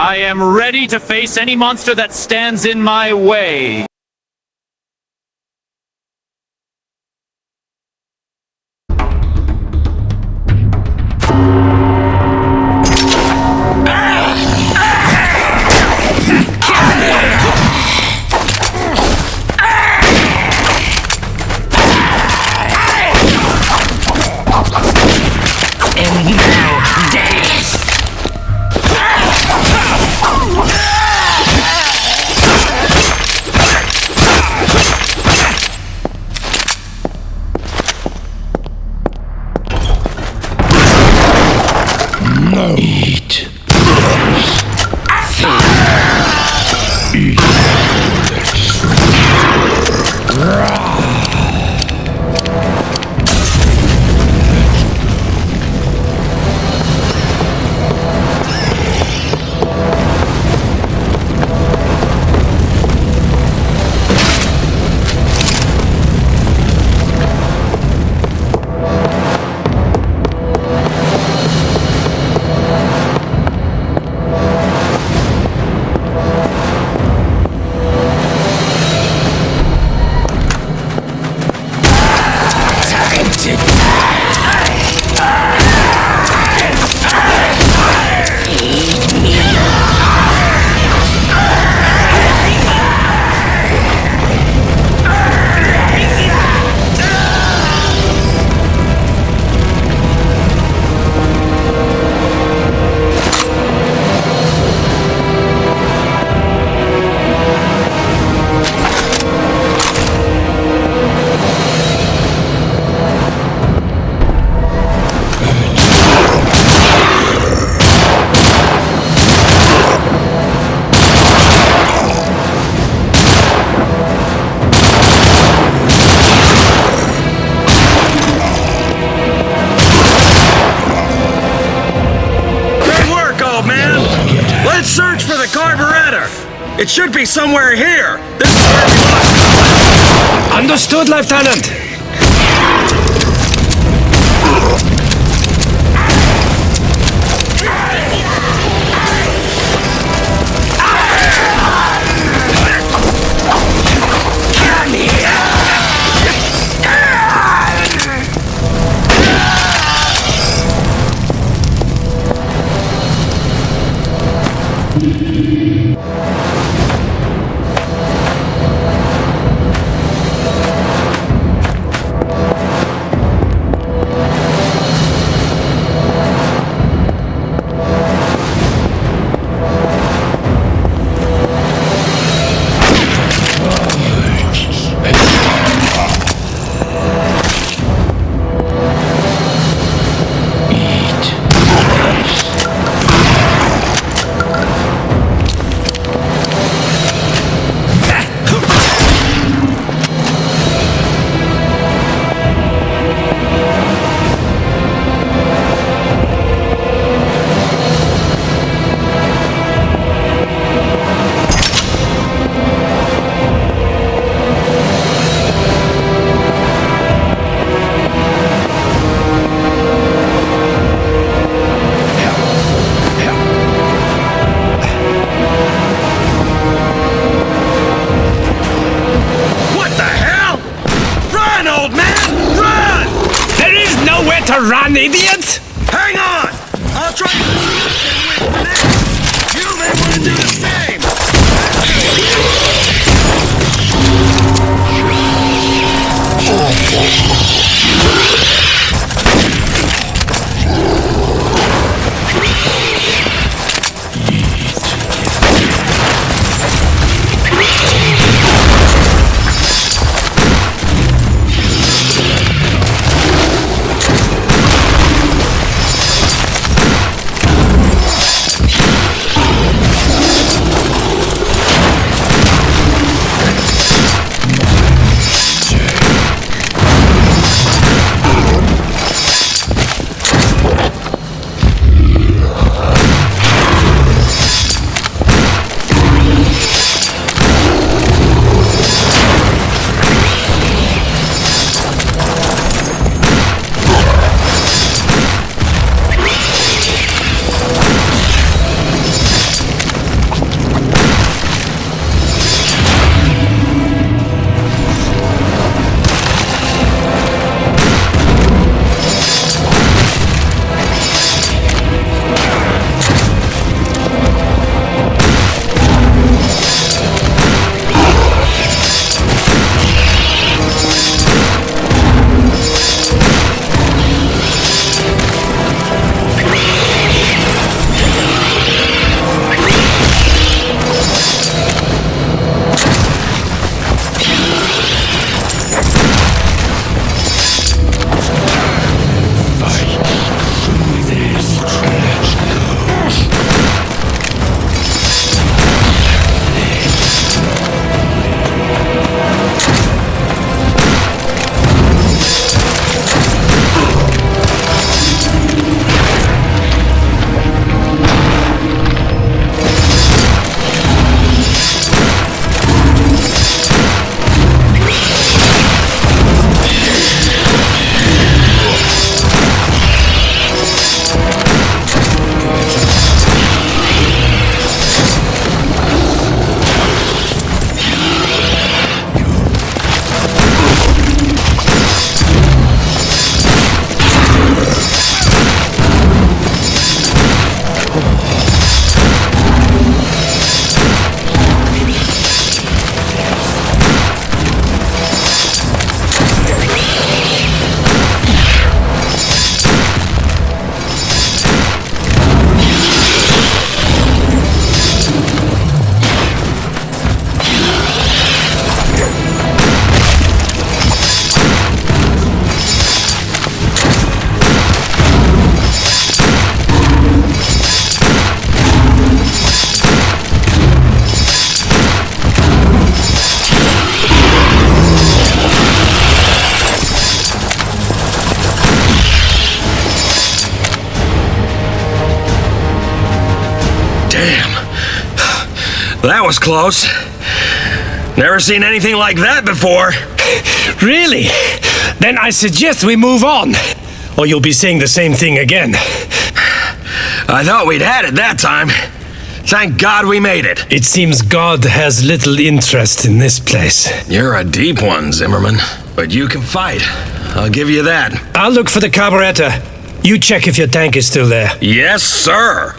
I am ready to face any monster that stands in my way. Eat. Eat. It should be somewhere here! This is where we lost! Understood, Lieutenant! Run, idiot! Hang on! I'll try to do with this. You may want to do the same! Damn. That was close. Never seen anything like that before. Really? Then I suggest we move on, or you'll be saying the same thing again. I thought we'd had it that time. Thank God we made it. It seems God has little interest in this place. You're a deep one, Zimmerman. But you can fight. I'll give you that. I'll look for the carburetor. You check if your tank is still there. Yes, sir.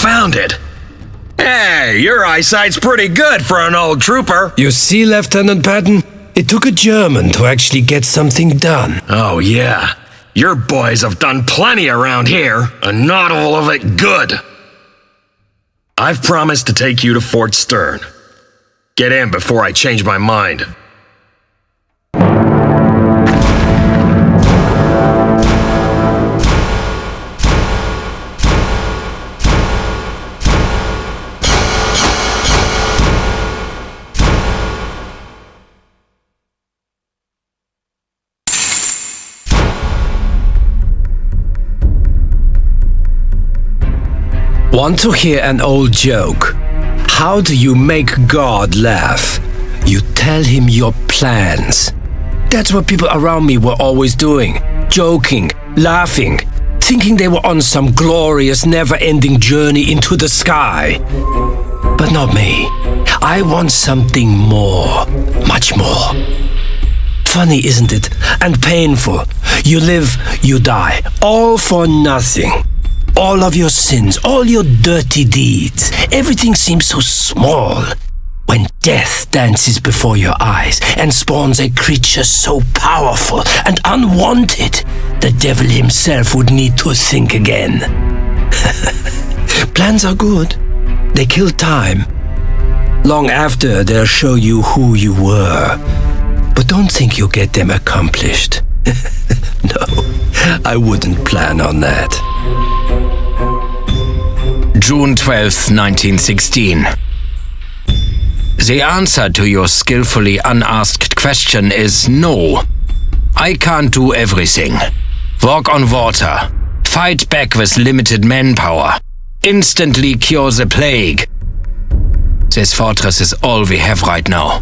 found it. Hey, your eyesight's pretty good for an old trooper. You see, Lieutenant Patton? It took a German to actually get something done. Oh, yeah. Your boys have done plenty around here, and not all of it good. I've promised to take you to Fort Stern. Get in before I change my mind. Want to hear an old joke? How do you make God laugh? You tell him your plans. That's what people around me were always doing. Joking, laughing, thinking they were on some glorious, never-ending journey into the sky. But not me. I want something more. Much more. Funny, isn't it? And painful. You live, you die. All for nothing. All of your sins, all your dirty deeds, everything seems so small when death dances before your eyes and spawns a creature so powerful and unwanted, the devil himself would need to think again. Plans are good. They kill time. Long after, they'll show you who you were. But don't think you'll get them accomplished. No, I wouldn't plan on that. June 12th, 1916. The answer to your skillfully unasked question is no. I can't do everything. Walk on water. Fight back with limited manpower. Instantly cure the plague. This fortress is all we have right now.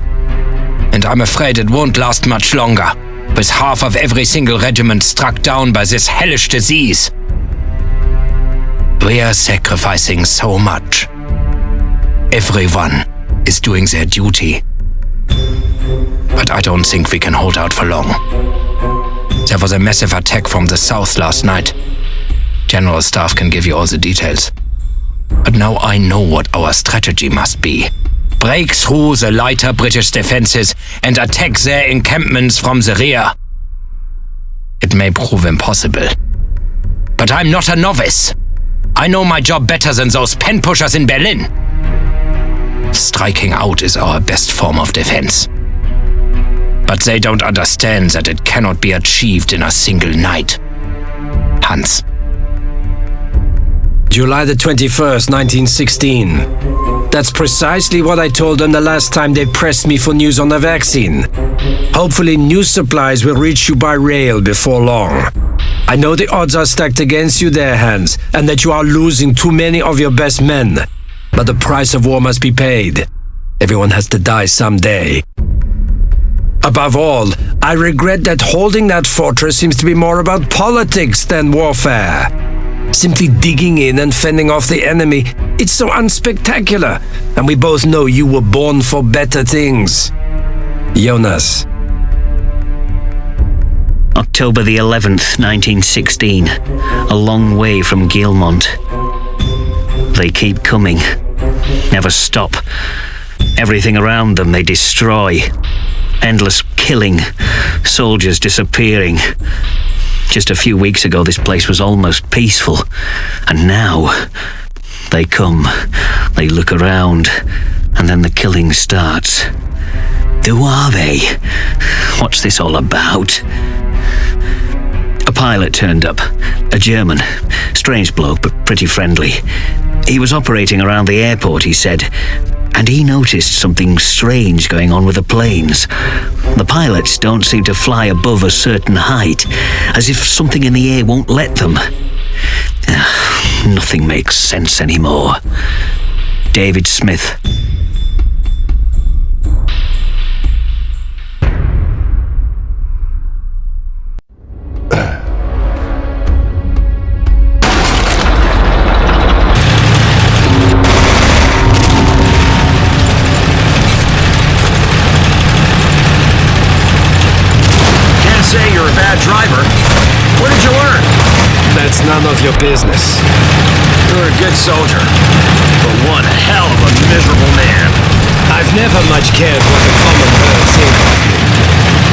And I'm afraid it won't last much longer, with half of every single regiment struck down by this hellish disease. We are sacrificing so much. Everyone is doing their duty. But I don't think we can hold out for long. There was a massive attack from the south last night. General Staff can give you all the details. But now I know what our strategy must be. Break through the lighter British defenses and attack their encampments from the rear. It may prove impossible. But I'm not a novice. I know my job better than those pen pushers in Berlin. Striking out is our best form of defense. But they don't understand that it cannot be achieved in a single night. Hans. July the 21st, 1916. That's precisely what I told them the last time they pressed me for news on the vaccine. Hopefully news supplies will reach you by rail before long. I know the odds are stacked against you there, Hans, and that you are losing too many of your best men. But the price of war must be paid. Everyone has to die someday. Above all, I regret that holding that fortress seems to be more about politics than warfare. Simply digging in and fending off the enemy, it's so unspectacular, and we both know you were born for better things. Jonas. October the 11th, 1916. A long way from Guillemont. They keep coming. Never stop. Everything around them they destroy. Endless killing. Soldiers disappearing. Just a few weeks ago this place was almost peaceful. And now they come. They look around. And then the killing starts. Who are they? What's this all about? A pilot turned up, a German, strange bloke but pretty friendly. He was operating around the airport, he said, and he noticed something strange going on with the planes. The pilots don't seem to fly above a certain height, as if something in the air won't let them. Nothing makes sense anymore. David Smith. Say you're a bad driver. What did you learn? That's none of your business. You're a good soldier, but one hell of a miserable man. I've never much cared what the common herd think of me.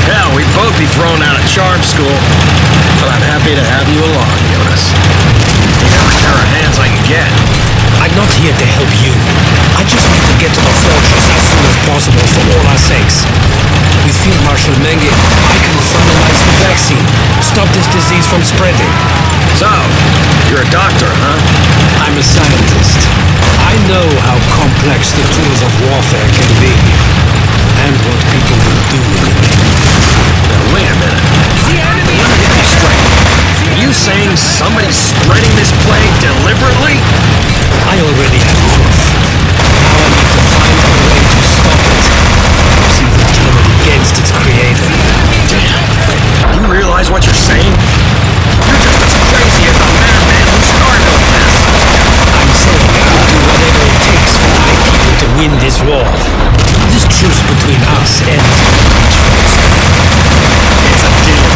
Hell, we'd both be thrown out of charm school, but I'm happy to have you along, Jonas. You're every pair of hands I can get. I'm not here to help you. I just want to get to the fortress as soon as possible for all our sakes. With Field Marshal Menge, I can finalize the vaccine, stop this disease from spreading. So, you're a doctor, huh? I'm a scientist. I know how complex the tools of warfare can be, and what people will do with them. Now, wait a minute. Let me get this straight. Are you saying somebody's spreading this plague deliberately? I already have proof. Now I need to find a way to stop it. See if we kill it against its creator. Damn. You realize what you're saying? You're just as crazy as the madman who started all this. I'm saying I will do whatever it takes for my people to win this war. This truce between us ends much faster. It's a deal.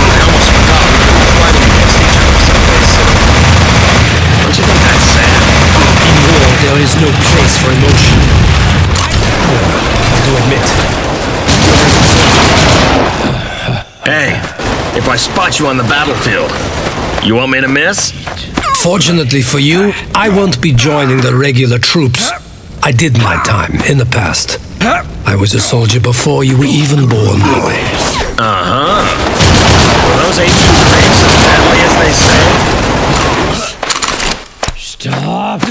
I almost forgot we were fighting against each other someday soon. Don't you think that's sad? In war, there is no place for emotion. I do admit. Hey, if I spot you on the battlefield, you want me to miss? Fortunately for you, I won't be joining the regular troops. I did my time in the past. I was a soldier before you were even born, boy. Uh-huh. Were those ancient graves as deadly as they say? Stop.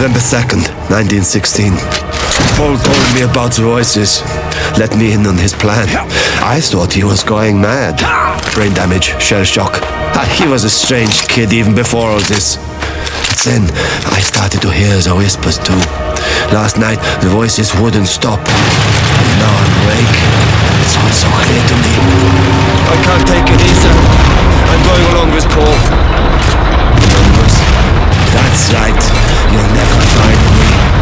November 2nd, 1916. Paul told me about the voices. Let me in on his plan. I thought he was going mad. Brain damage, shell shock. He was a strange kid even before all this. Then I started to hear the whispers too. Last night the voices wouldn't stop. And now I'm awake. It's all so clear to me. I can't take it easy. I'm going along with Paul. Numbers. That's right. You'll never find me.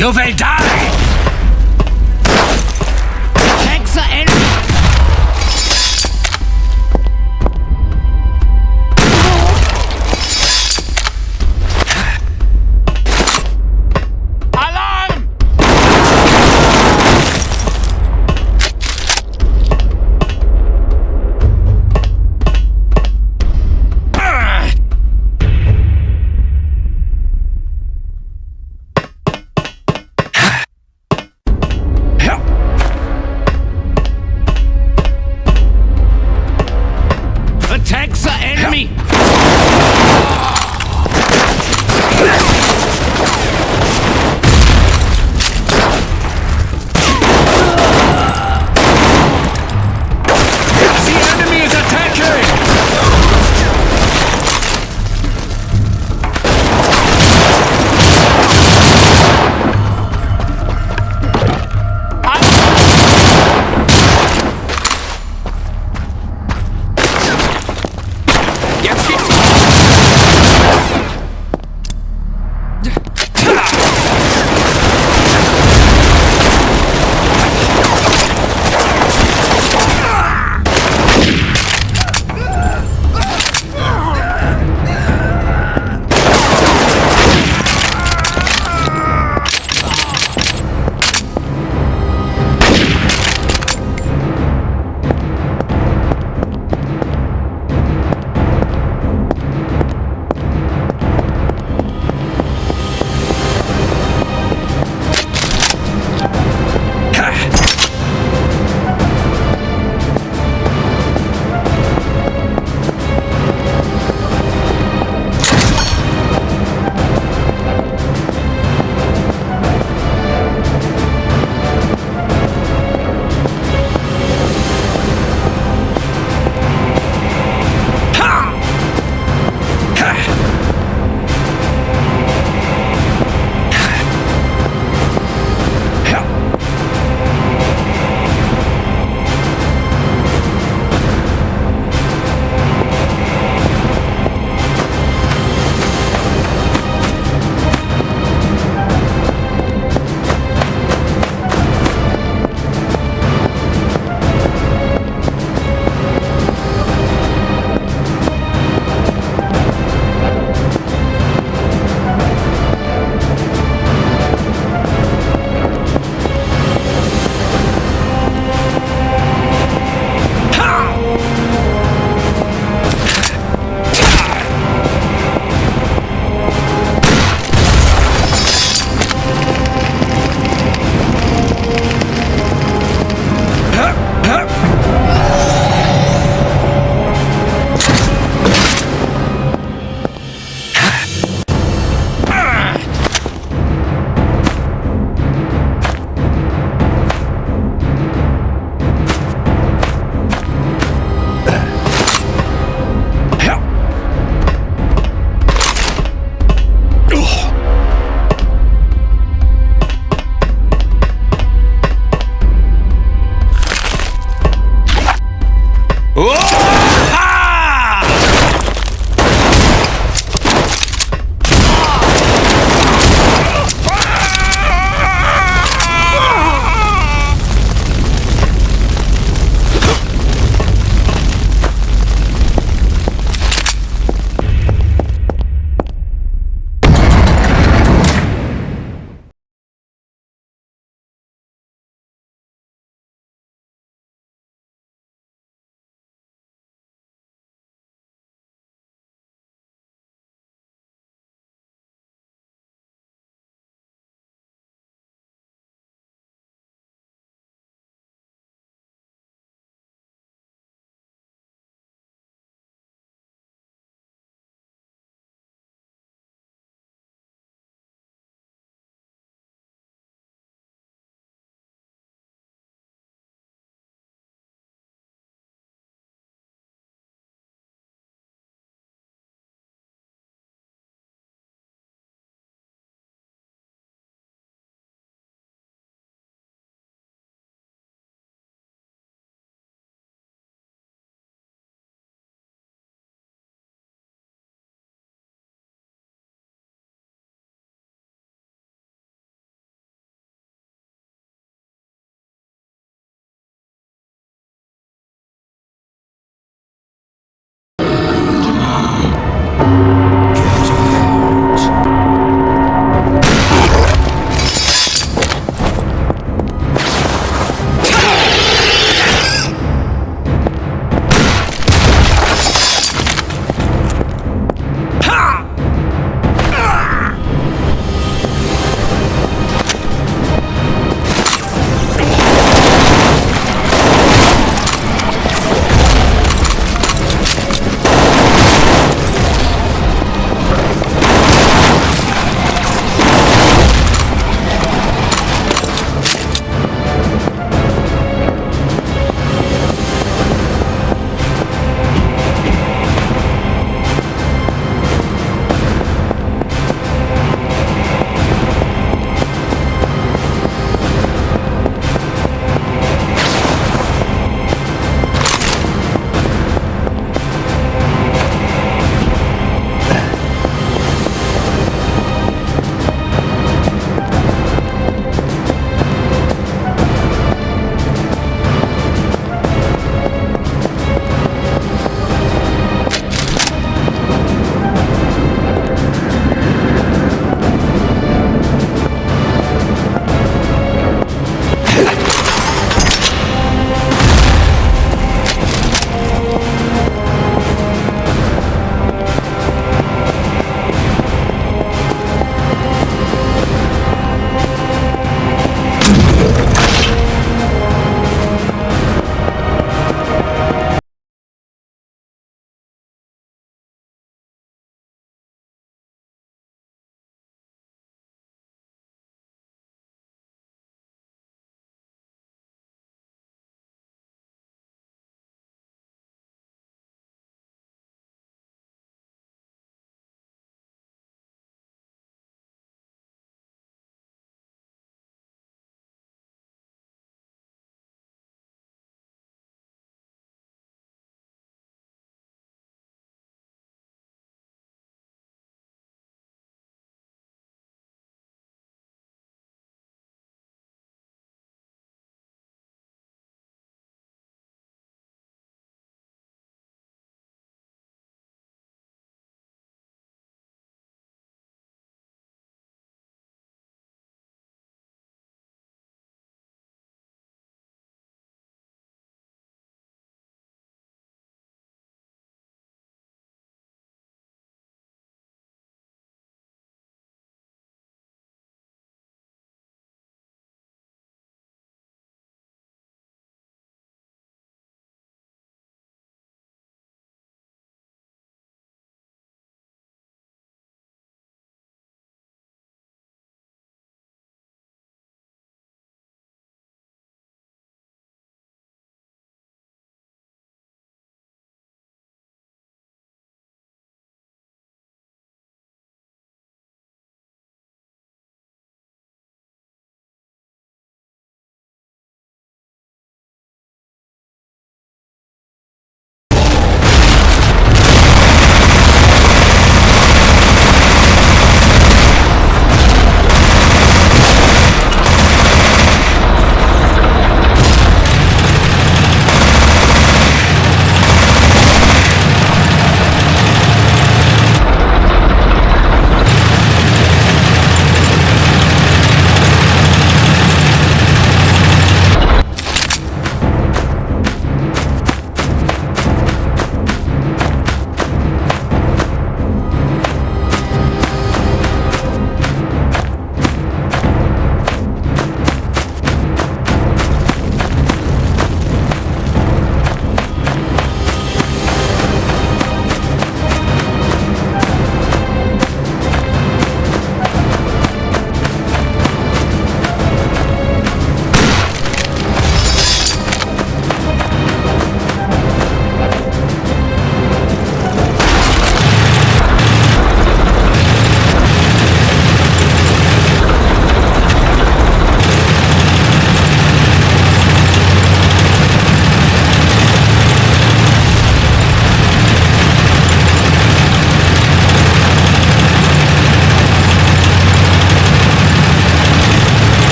You will die!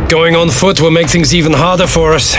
Going on foot will make things even harder for us.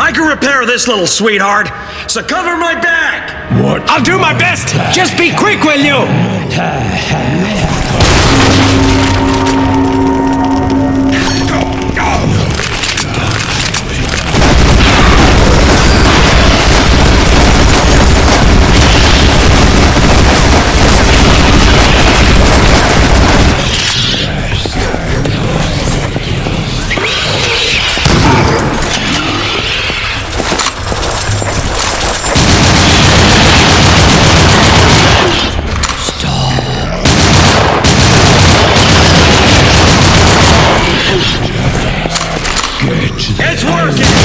I can repair this little sweetheart, so cover my back! What? I'll do my best! Just be quick, will you? It's working!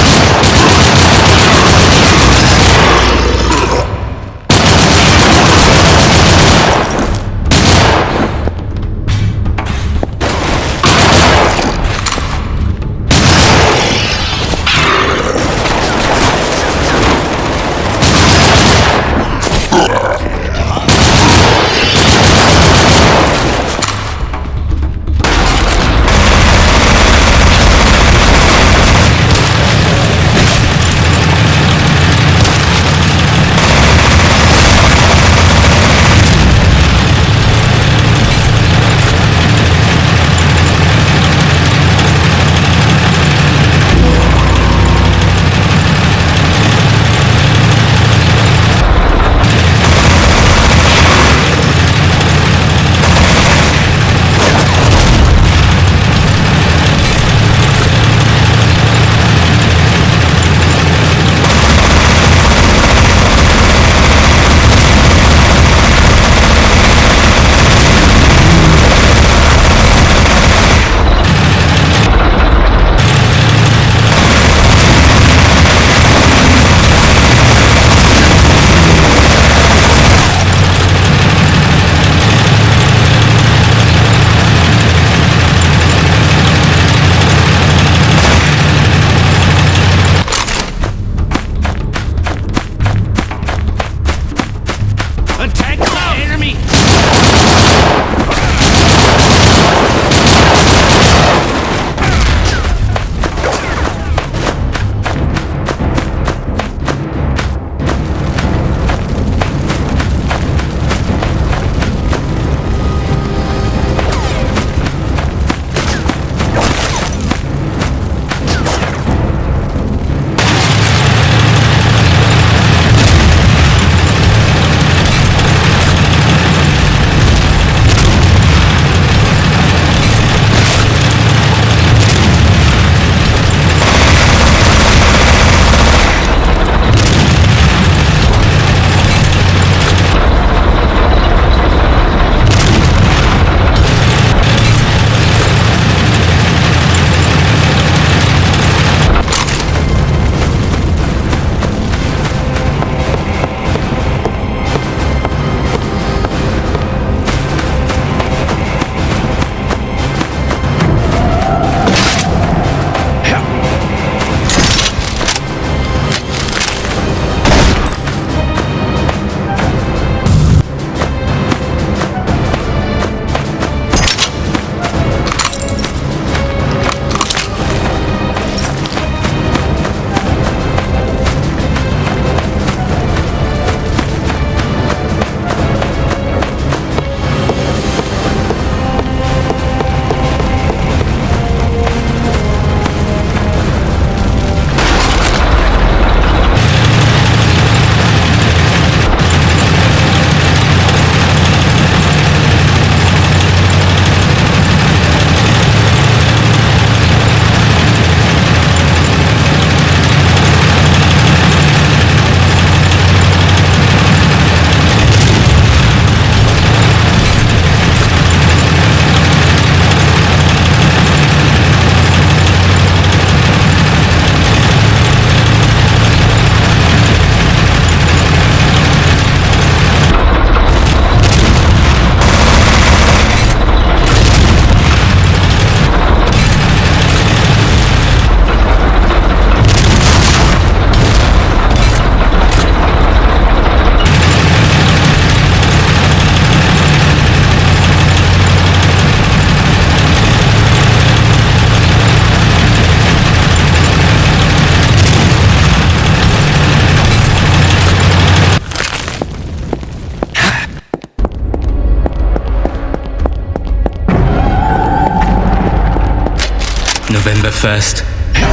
1st,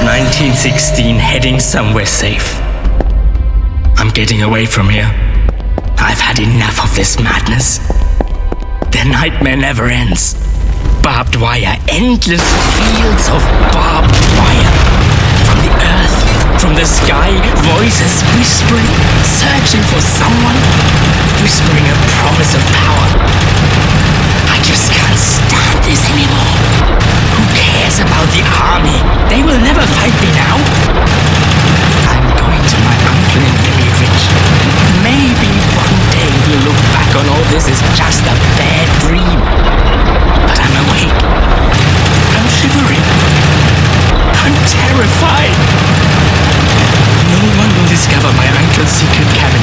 1916, heading somewhere safe. I'm getting away from here. I've had enough of this madness. The nightmare never ends. Barbed wire, endless fields of barbed wire. From the earth, from the sky, voices whispering, searching for someone, whispering a promise of power. I just can't stand this anymore. Who cares about the army? They will never fight me now. I'm going to my uncle and very rich. Maybe one day we'll look back on all this as just a bad dream. But I'm awake. I'm shivering. I'm terrified. No one will discover my uncle's secret cabin.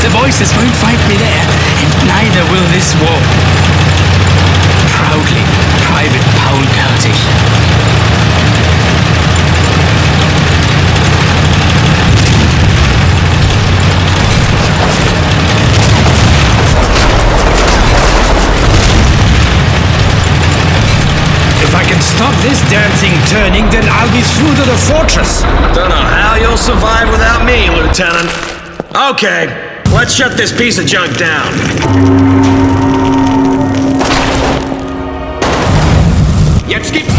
The voices won't find me there, and neither will this war. Proudly, Private Paul Kurtig. If I can stop this damn thing turning, then I'll be through to the fortress. Don't know how you'll survive without me, Lieutenant. Okay, let's shut this piece of junk down. Jetzt gibt's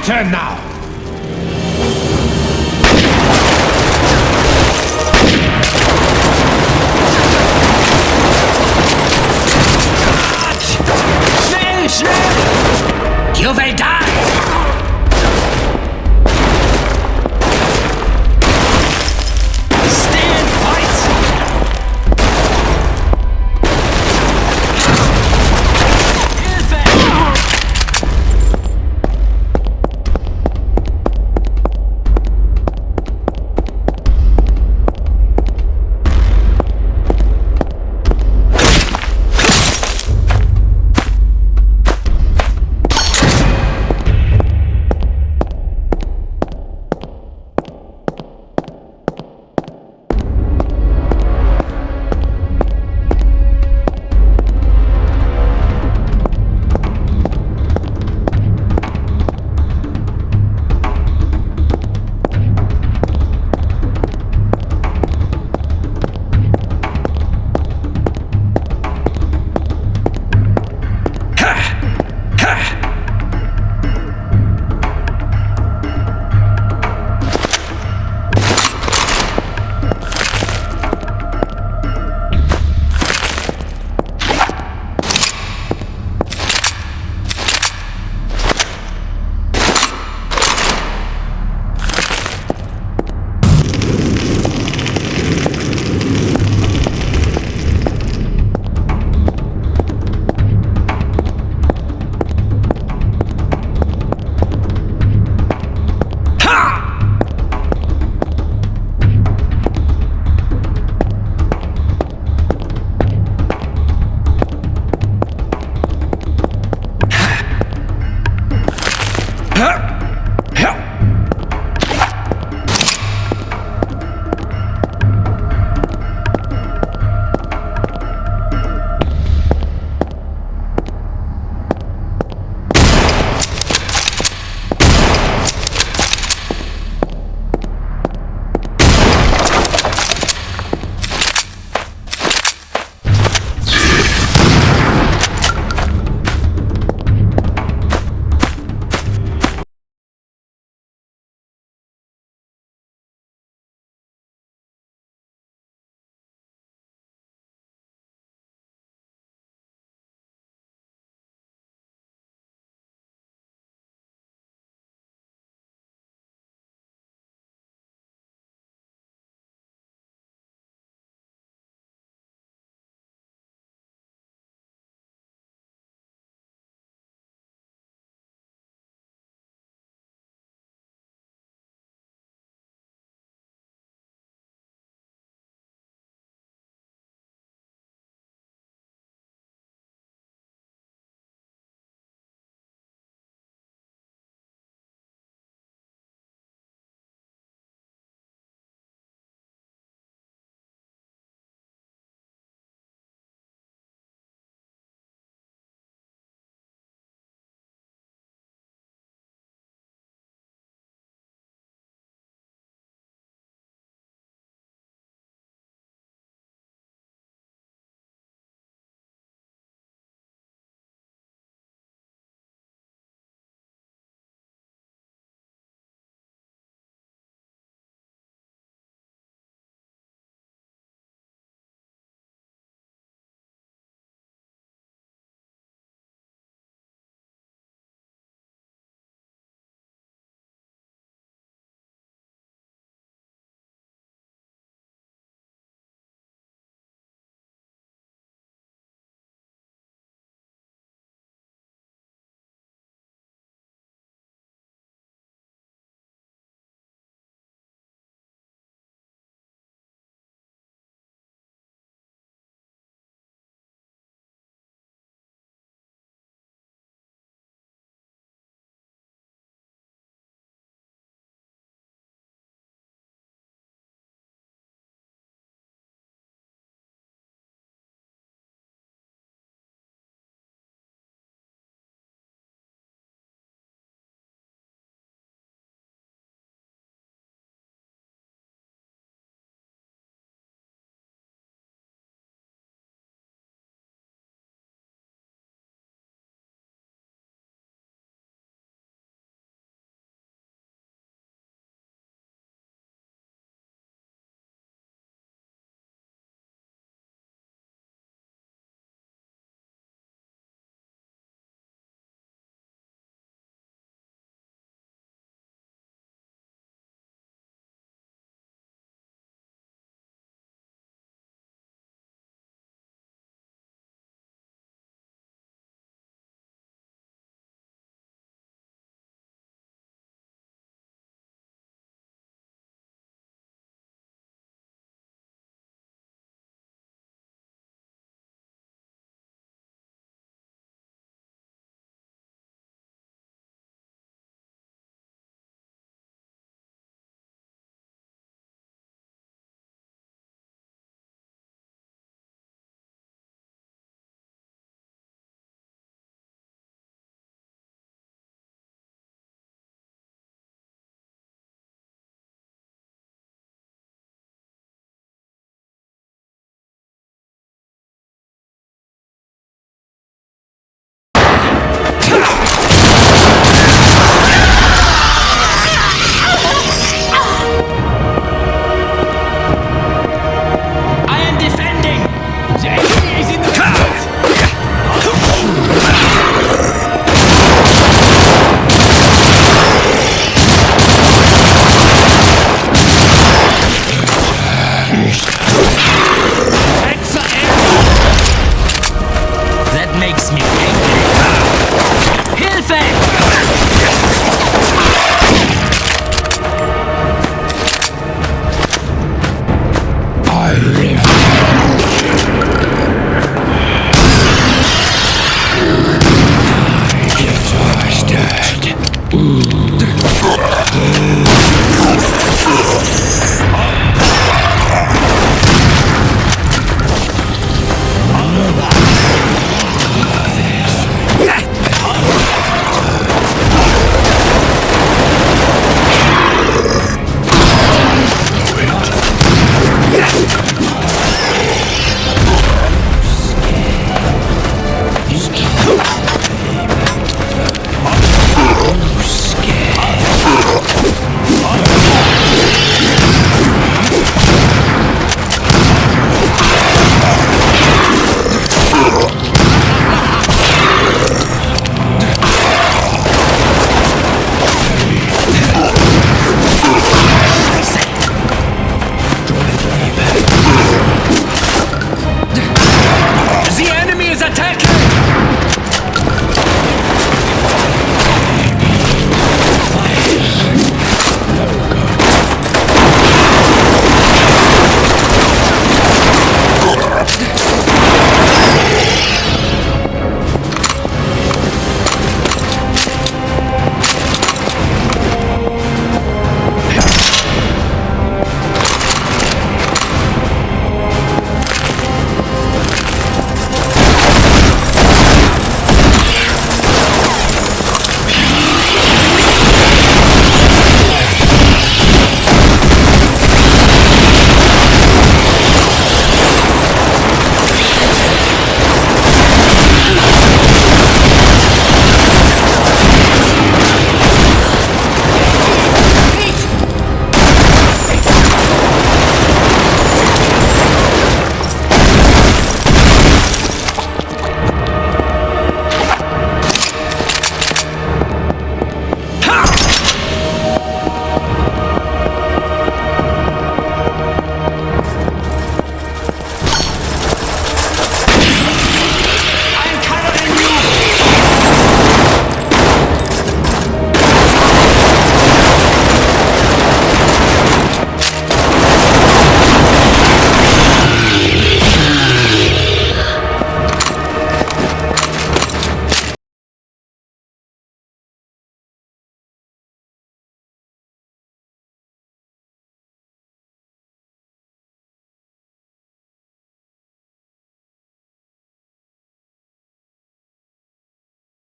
turn now. You're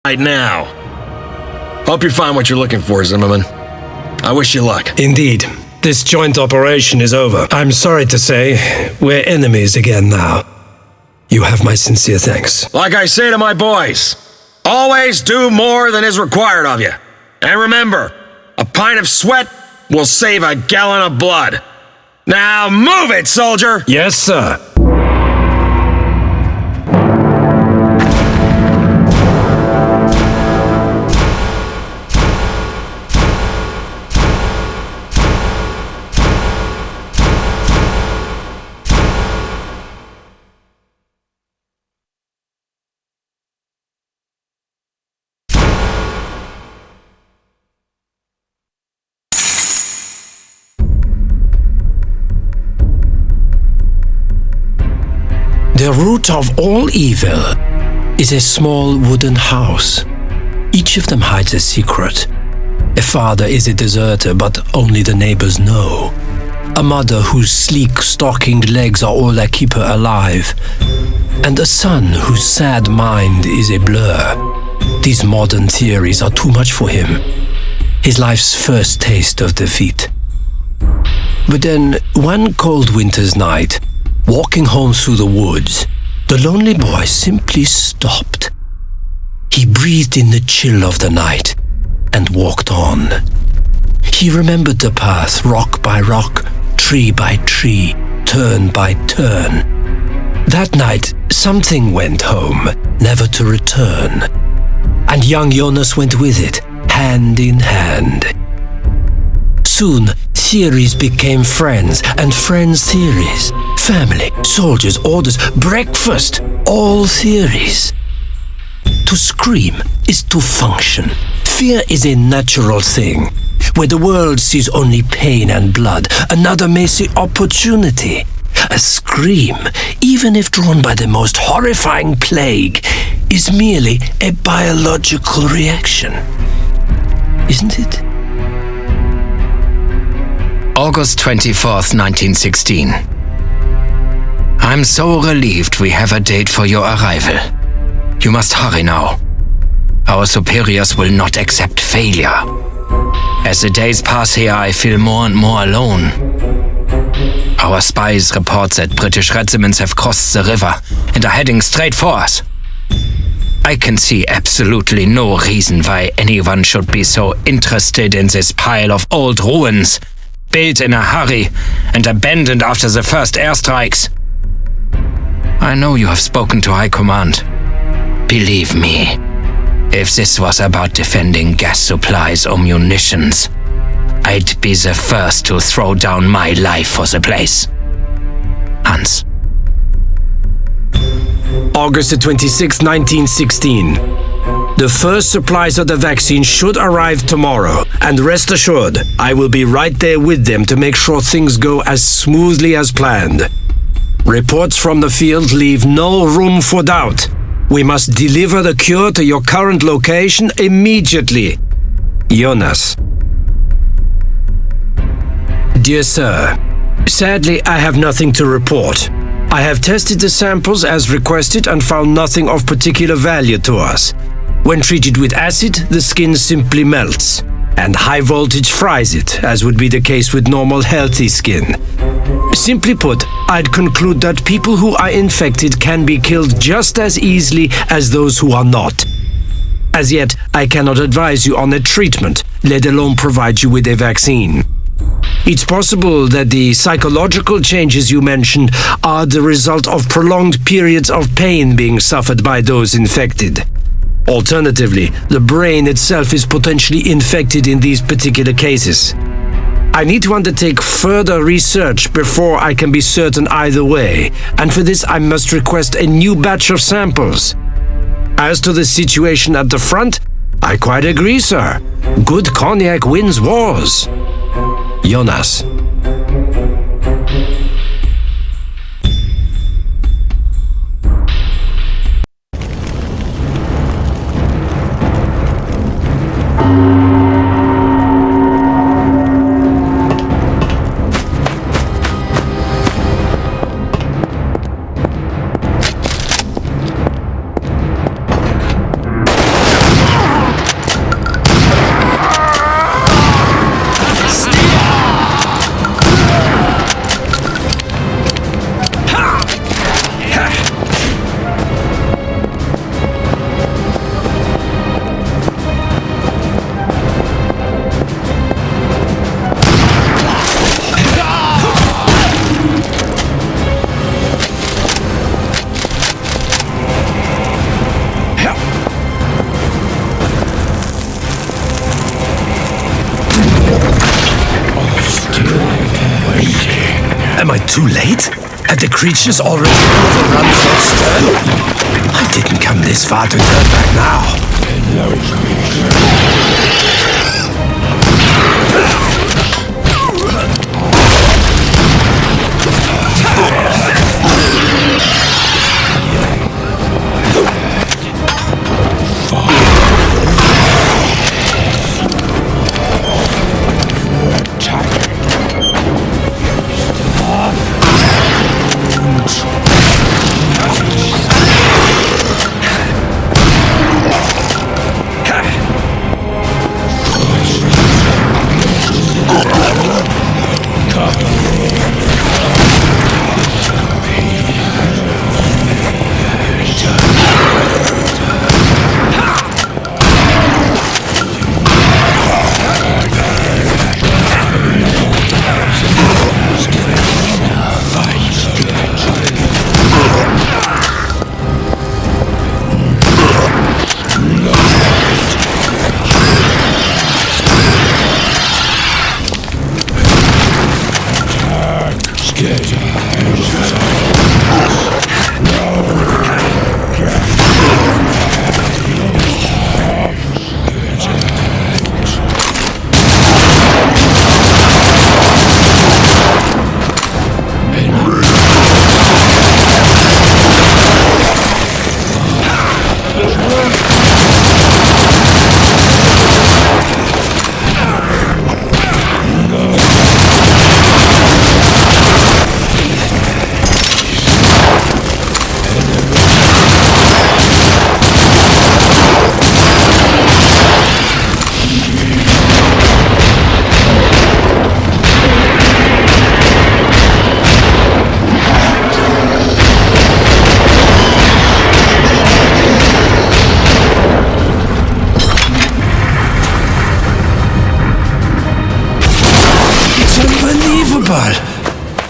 right now. Hope you find what you're looking for, Zimmerman. I wish you luck. Indeed. This joint operation is over. I'm sorry to say, we're enemies again now. You have my sincere thanks. Like I say to my boys, always do more than is required of you. And remember, a pint of sweat will save a gallon of blood. Now move it, soldier! Yes, sir. The root of all evil is a small wooden house. Each of them hides a secret. A father is a deserter, but only the neighbors know. A mother whose sleek, stockinged legs are all that keep her alive. And a son whose sad mind is a blur. These modern theories are too much for him. His life's first taste of defeat. But then, one cold winter's night, walking home through the woods, the lonely boy simply stopped. He breathed in the chill of the night and walked on. He remembered the path, rock by rock, tree by tree, turn by turn. That night, something went home, never to return. And young Jonas went with it, hand in hand. Soon, theories became friends, and friends' theories. Family, soldiers, orders, breakfast, all theories. To scream is to function. Fear is a natural thing. Where the world sees only pain and blood, another may see opportunity. A scream, even if drawn by the most horrifying plague, is merely a biological reaction. Isn't it? August 24th, 1916. I'm so relieved we have a date for your arrival. You must hurry now. Our superiors will not accept failure. As the days pass here, I feel more and more alone. Our spies report that British regiments have crossed the river and are heading straight for us. I can see absolutely no reason why anyone should be so interested in this pile of old ruins, built in a hurry and abandoned after the first airstrikes. I know you have spoken to High Command. Believe me, if this was about defending gas supplies or munitions, I'd be the first to throw down my life for the place. Hans. August 26, 1916. The first supplies of the vaccine should arrive tomorrow, and rest assured, I will be right there with them to make sure things go as smoothly as planned. Reports from the field leave no room for doubt. We must deliver the cure to your current location immediately. Jonas. Dear Sir, sadly I have nothing to report. I have tested the samples as requested and found nothing of particular value to us. When treated with acid, the skin simply melts, and high voltage fries it, as would be the case with normal healthy skin. Simply put, I'd conclude that people who are infected can be killed just as easily as those who are not. As yet, I cannot advise you on a treatment, let alone provide you with a vaccine. It's possible that the psychological changes you mentioned are the result of prolonged periods of pain being suffered by those infected. Alternatively, the brain itself is potentially infected in these particular cases. I need to undertake further research before I can be certain either way, and for this I must request a new batch of samples. As to the situation at the front, I quite agree, sir. Good cognac wins wars. Jonas. Am I too late? Have the creatures already overrun Fort Stern? I didn't come this far to turn back now.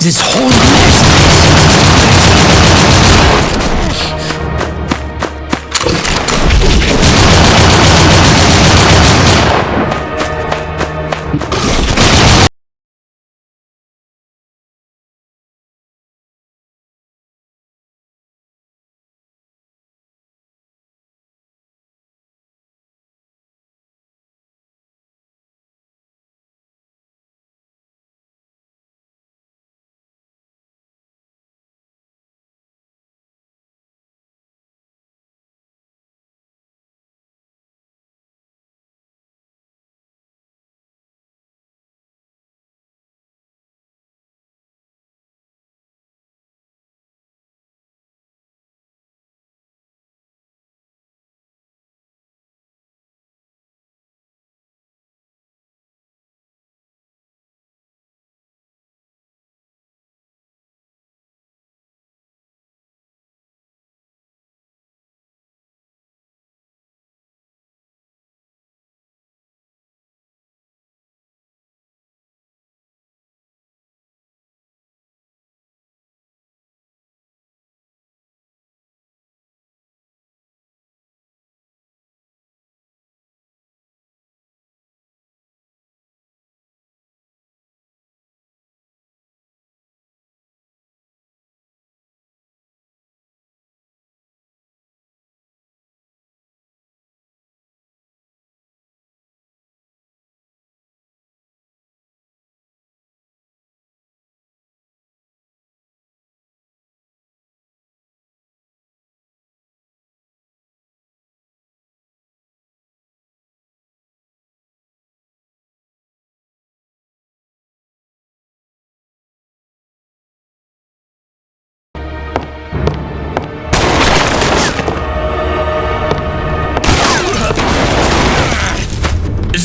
This whole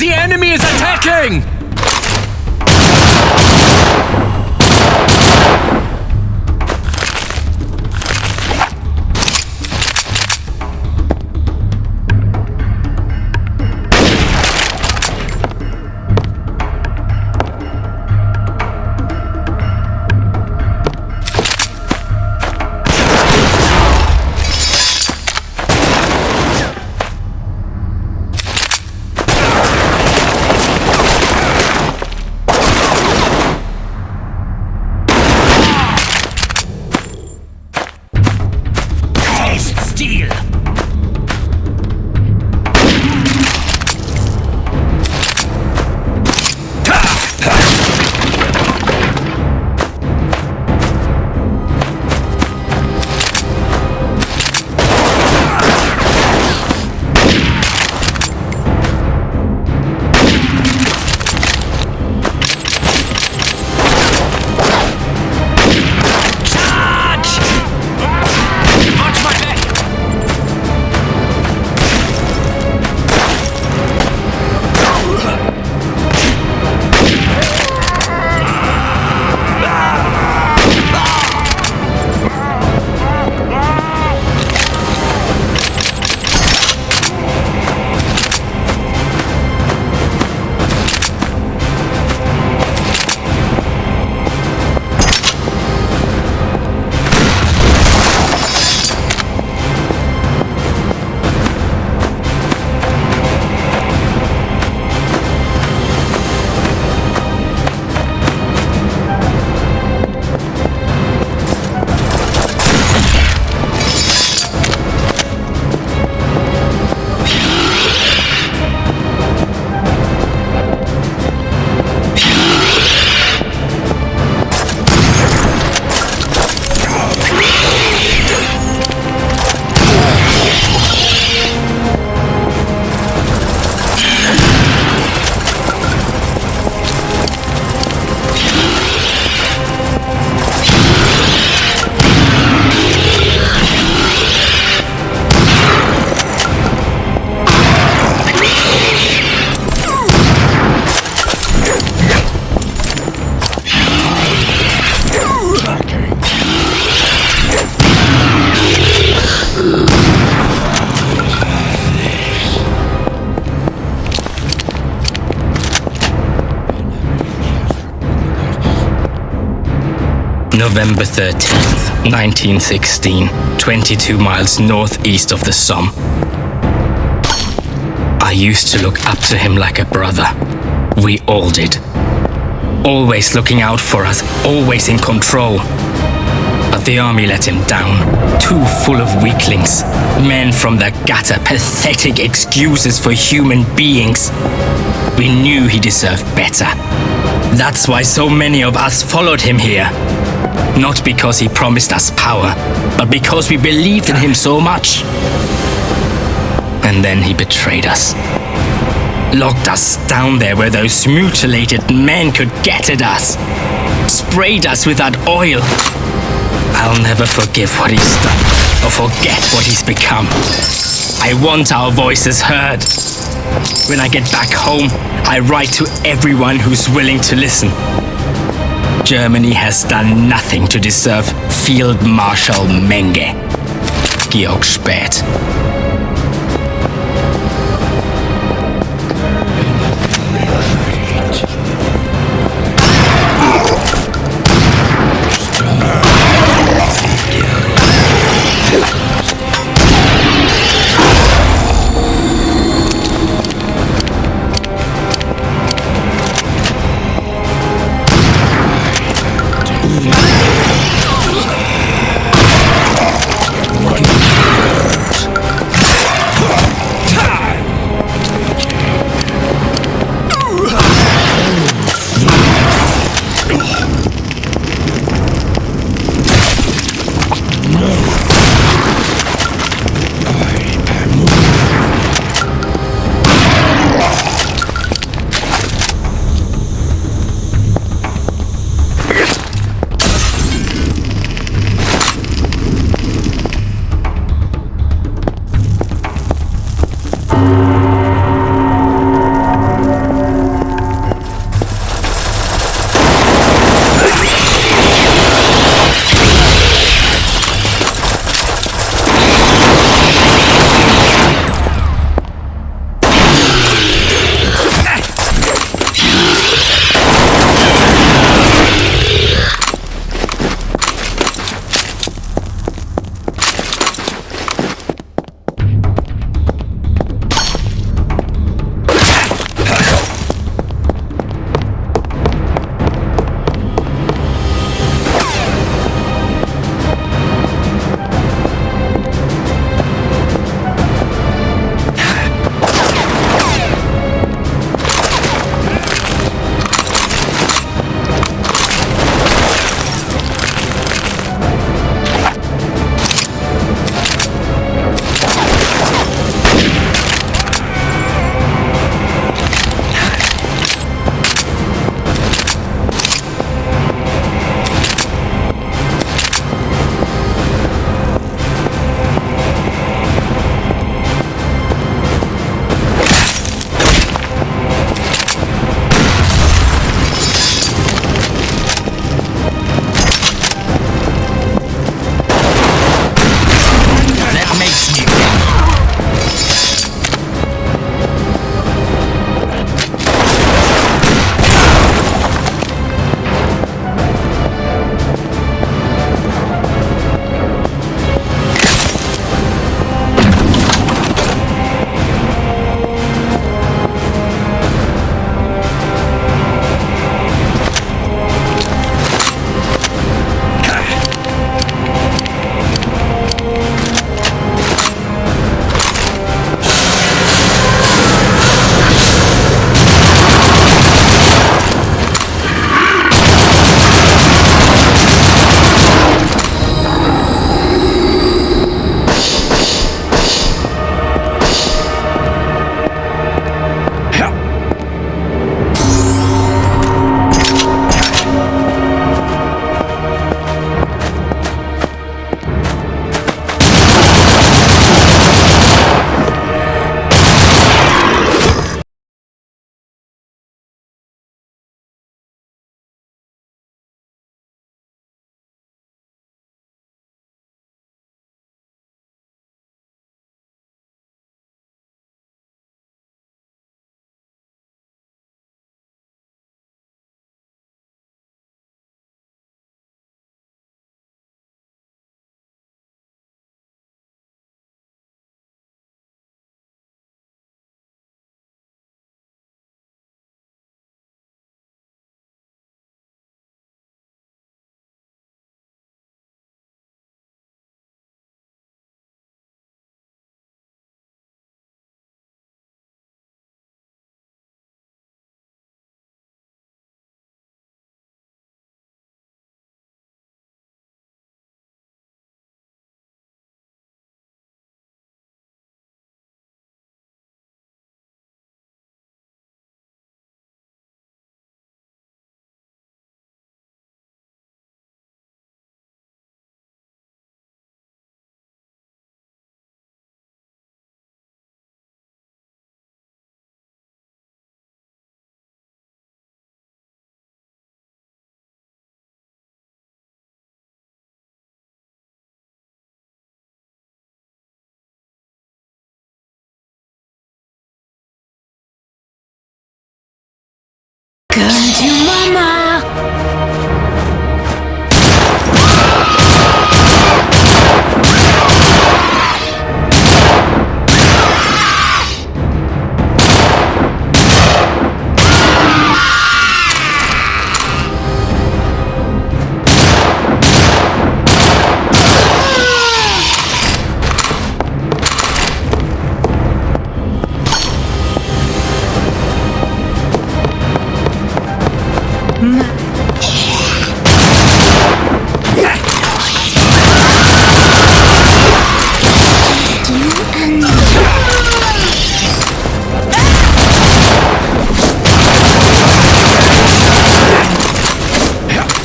The enemy is attacking! November 13th, 1916, 22 miles northeast of the Somme. I used to look up to him like a brother. We all did. Always looking out for us, always in control. But the army let him down. Too full of weaklings. Men from the gutter, pathetic excuses for human beings. We knew he deserved better. That's why so many of us followed him here. Not because he promised us power, but because we believed in him so much. And then he betrayed us. Locked us down there where those mutilated men could get at us. Sprayed us with that oil. I'll never forgive what he's done, or forget what he's become. I want our voices heard. When I get back home, I write to everyone who's willing to listen. Germany has done nothing to deserve Field Marshal Menge. Georg Späth.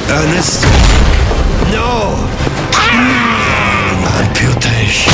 Ernest? No! Amputation.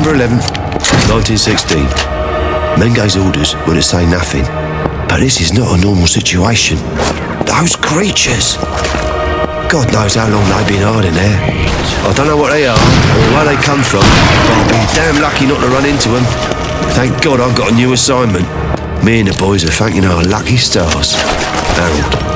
September 11th, 1916. Men gave orders were to say nothing. But this is not a normal situation. Those creatures! God knows how long they've been hiding there. I don't know what they are or where they come from, but I've been damn lucky not to run into them. Thank God I've got a new assignment. Me and the boys are thanking our lucky stars. Harold.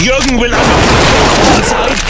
Jürgen will einfach Zeit.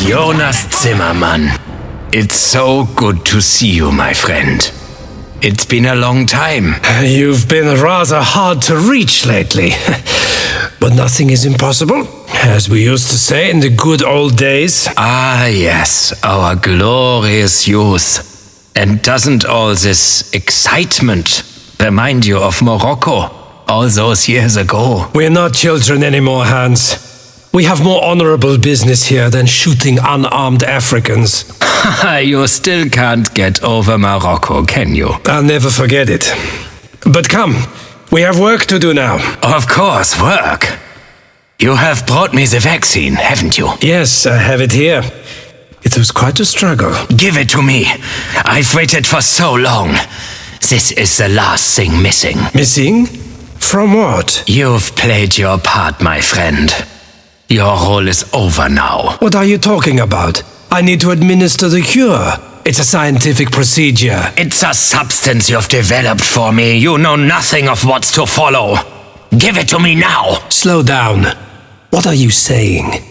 Jonas Zimmerman. It's so good to see you, my friend. It's been a long time. You've been rather hard to reach lately. But nothing is impossible, as we used to say in the good old days. Ah, yes, our glorious youth. And doesn't all this excitement remind you of Morocco all those years ago? We're not children anymore, Hans. We have more honorable business here than shooting unarmed Africans. You still can't get over Morocco, can you? I'll never forget it. But come, we have work to do now. Of course, work. You have brought me the vaccine, haven't you? Yes, I have it here. It was quite a struggle. Give it to me. I've waited for so long. This is the last thing missing. Missing? From what? You've played your part, my friend. Your role is over now. What are you talking about? I need to administer the cure. It's a scientific procedure. It's a substance you've developed for me. You know nothing of what's to follow. Give it to me now. Slow down. What are you saying?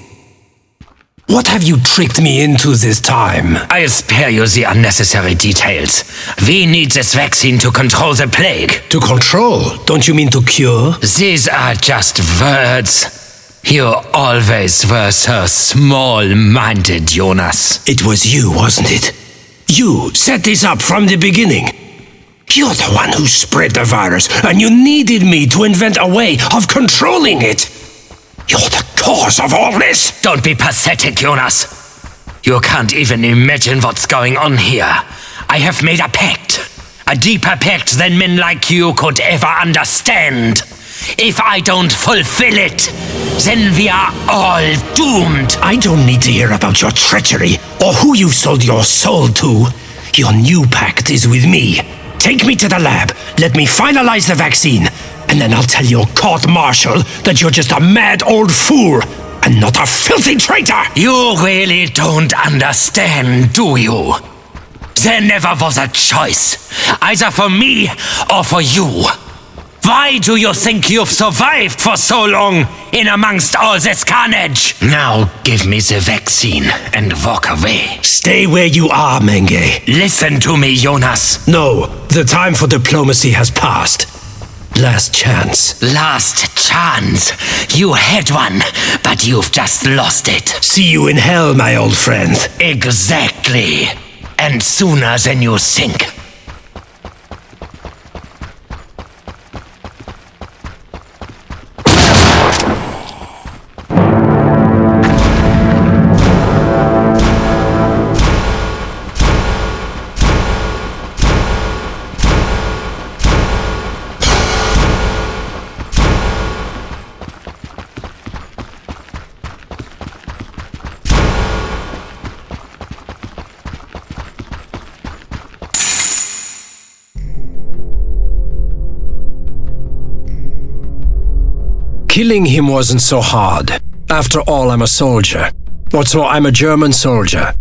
What have you tricked me into this time? I'll spare you the unnecessary details. We need this vaccine to control the plague. To control? Don't you mean to cure? These are just words. You always were so small-minded, Jonas. It was you, wasn't it? You set this up from the beginning. You're the one who spread the virus, and you needed me to invent a way of controlling it. You're the cause of all this! Don't be pathetic, Jonas. You can't even imagine what's going on here. I have made a pact. A deeper pact than men like you could ever understand. If I don't fulfill it, then we are all doomed. I don't need to hear about your treachery or who you sold your soul to. Your new pact is with me. Take me to the lab, let me finalize the vaccine, and then I'll tell your court-martial that you're just a mad old fool and not a filthy traitor! You really don't understand, do you? There never was a choice, either for me or for you. Why do you think you've survived for so long in amongst all this carnage? Now give me the vaccine and walk away. Stay where you are, Menge. Listen to me, Jonas. No, the time for diplomacy has passed. Last chance. Last chance? You had one, but you've just lost it. See you in hell, my old friend. Exactly. And sooner than you think. Killing him wasn't so hard. After all, I'm a soldier. What's more, I'm a German soldier.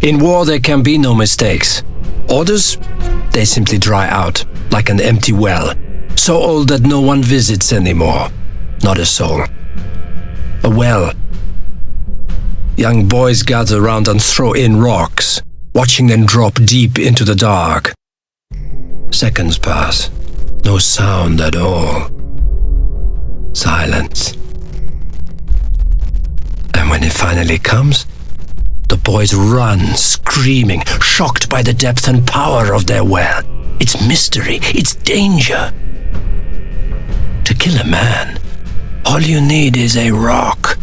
In war, there can be no mistakes. Orders, they simply dry out, like an empty well. So old that no one visits anymore. Not a soul. A well. Young boys gather around and throw in rocks, watching them drop deep into the dark. Seconds pass. No sound at all. Silence. And when it finally comes, the boys run, screaming, shocked by the depth and power of their well. It's mystery, it's danger. To kill a man, all you need is a rock.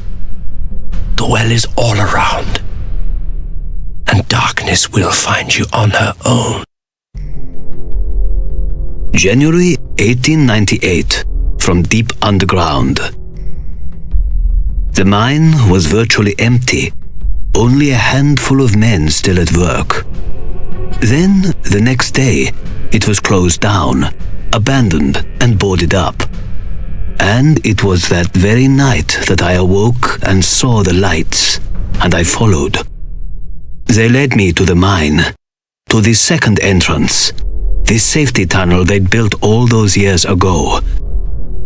The well is all around, and darkness will find you on her own. January 1898. From deep underground. The mine was virtually empty, only a handful of men still at work. Then, the next day, it was closed down, abandoned and boarded up. And it was that very night that I awoke and saw the lights, and I followed. They led me to the mine, to the second entrance, this safety tunnel they'd built all those years ago.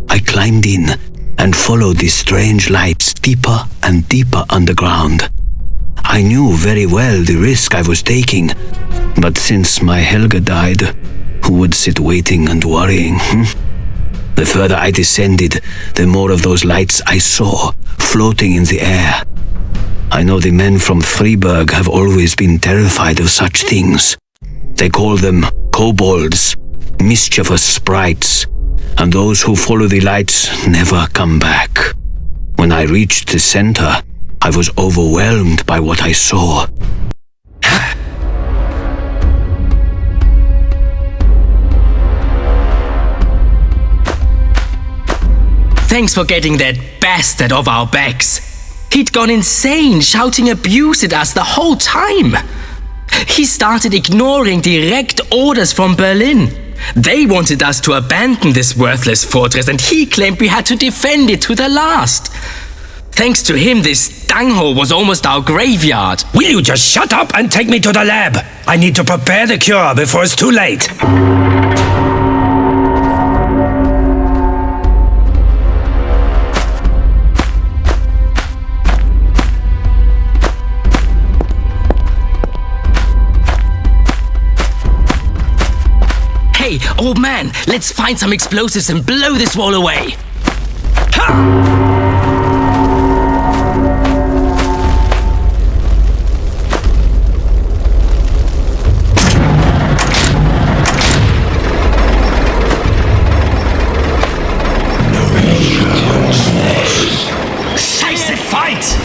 I climbed in and followed these strange lights deeper and deeper underground. I knew very well the risk I was taking, but since my Helga died, who would sit waiting and worrying? The further I descended, the more of those lights I saw, floating in the air. I know the men from Freiburg have always been terrified of such things. They call them kobolds, mischievous sprites. And those who follow the lights never come back. When I reached the center, I was overwhelmed by what I saw. Thanks for getting that bastard off our backs. He'd gone insane, shouting abuse at us the whole time. He started ignoring direct orders from Berlin. They wanted us to abandon this worthless fortress, and he claimed we had to defend it to the last. Thanks to him, this dunghole was almost our graveyard. Will you just shut up and take me to the lab? I need to prepare the cure before it's too late. Hey, old man, let's find some explosives and blow this wall away. Scheiße, fight!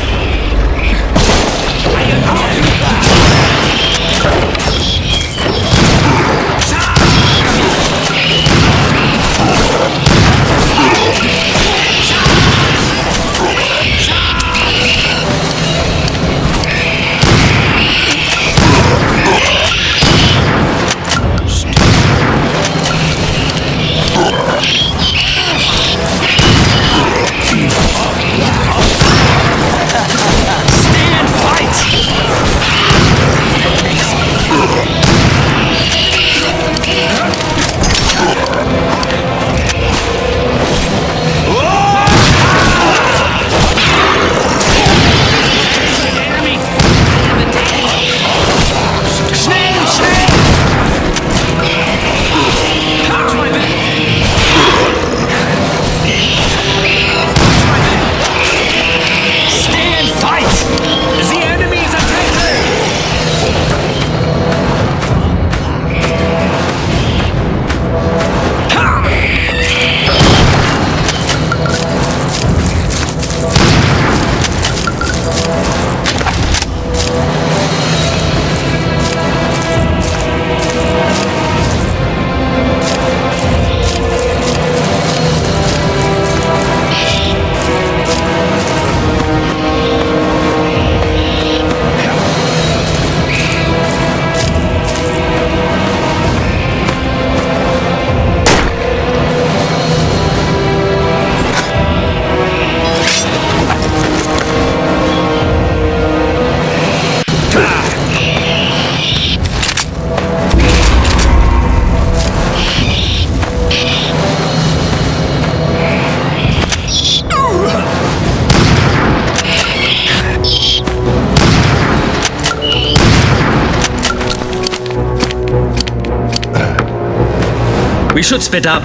We should split up.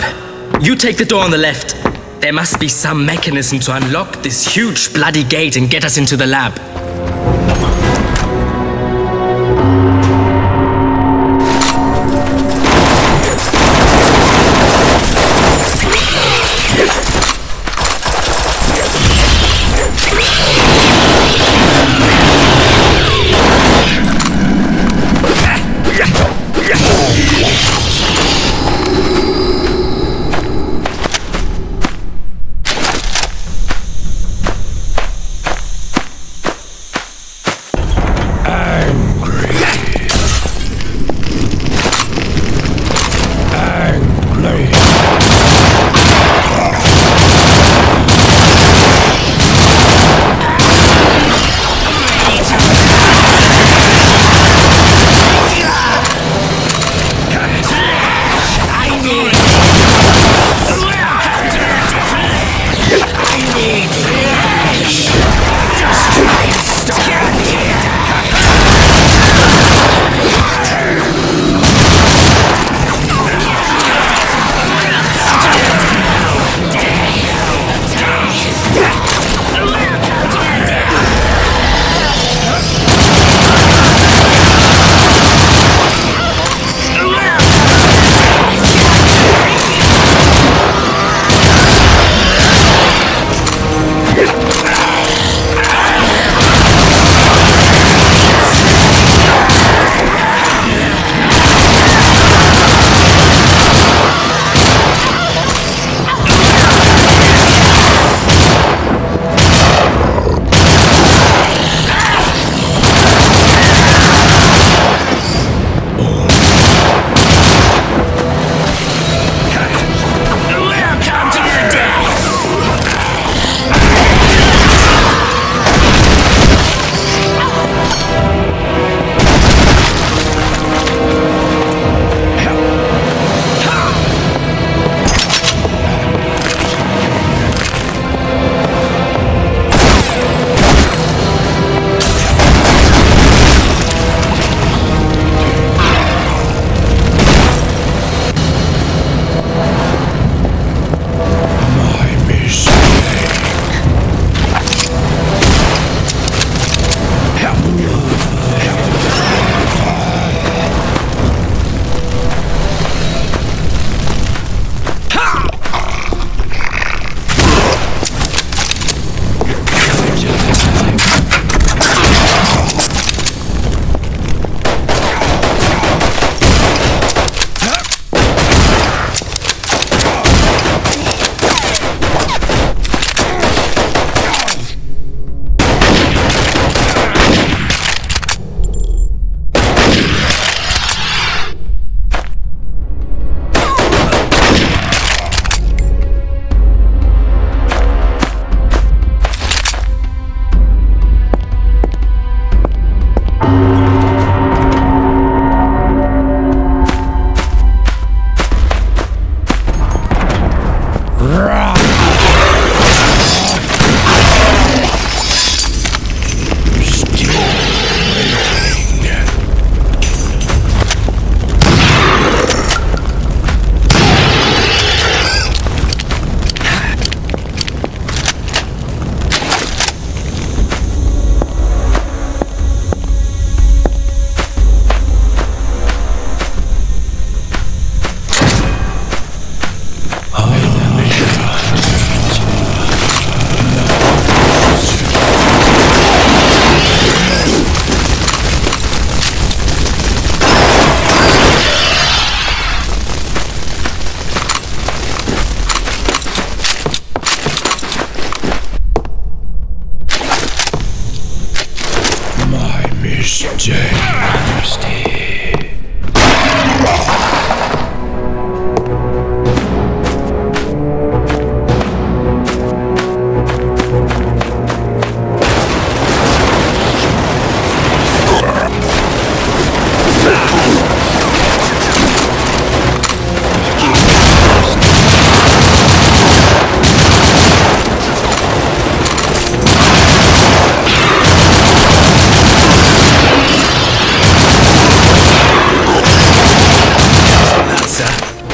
You take the door on the left. There must be some mechanism to unlock this huge bloody gate and get us into the lab.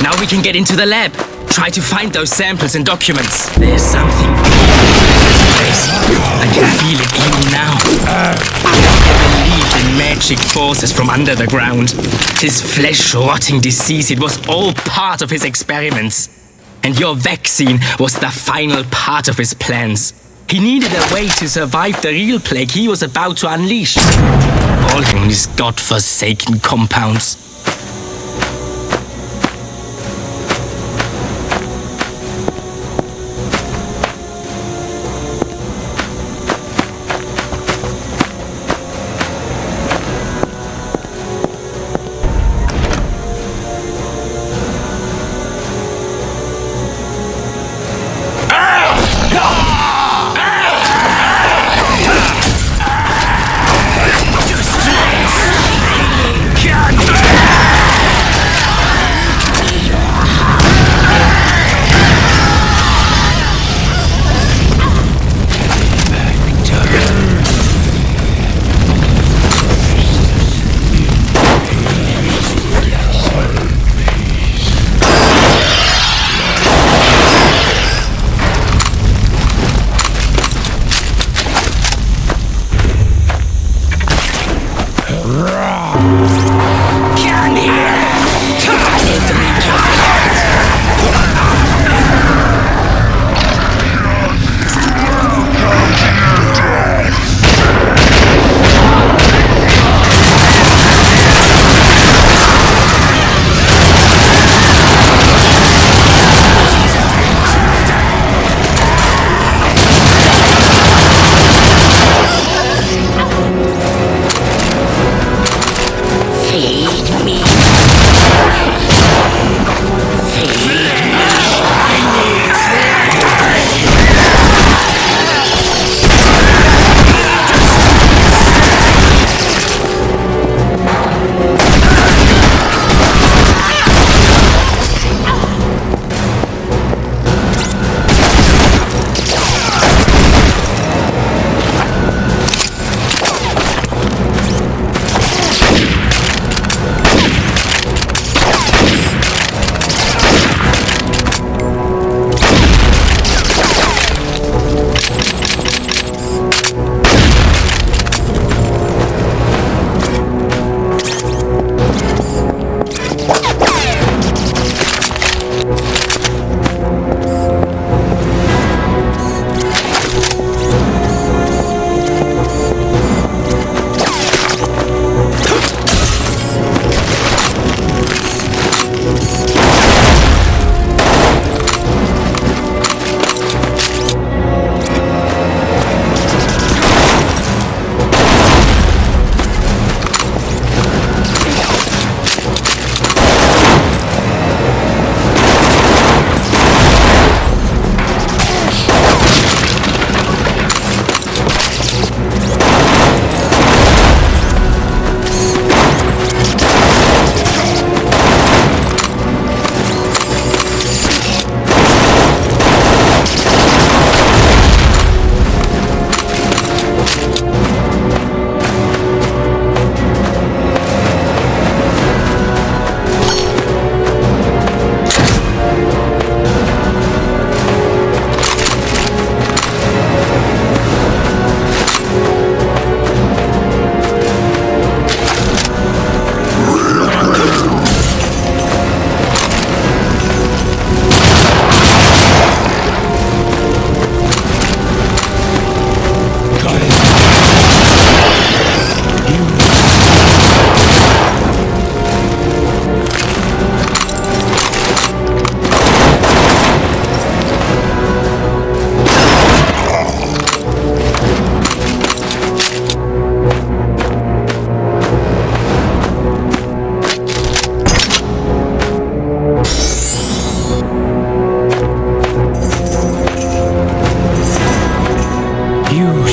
Now we can get into the lab. Try to find those samples and documents. There's something in this place. I can feel it even now. He believed in magic forces from under the ground. His flesh-rotting disease, it was all part of his experiments. And your vaccine was the final part of his plans. He needed a way to survive the real plague he was about to unleash. All in his godforsaken compounds.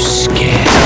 scared.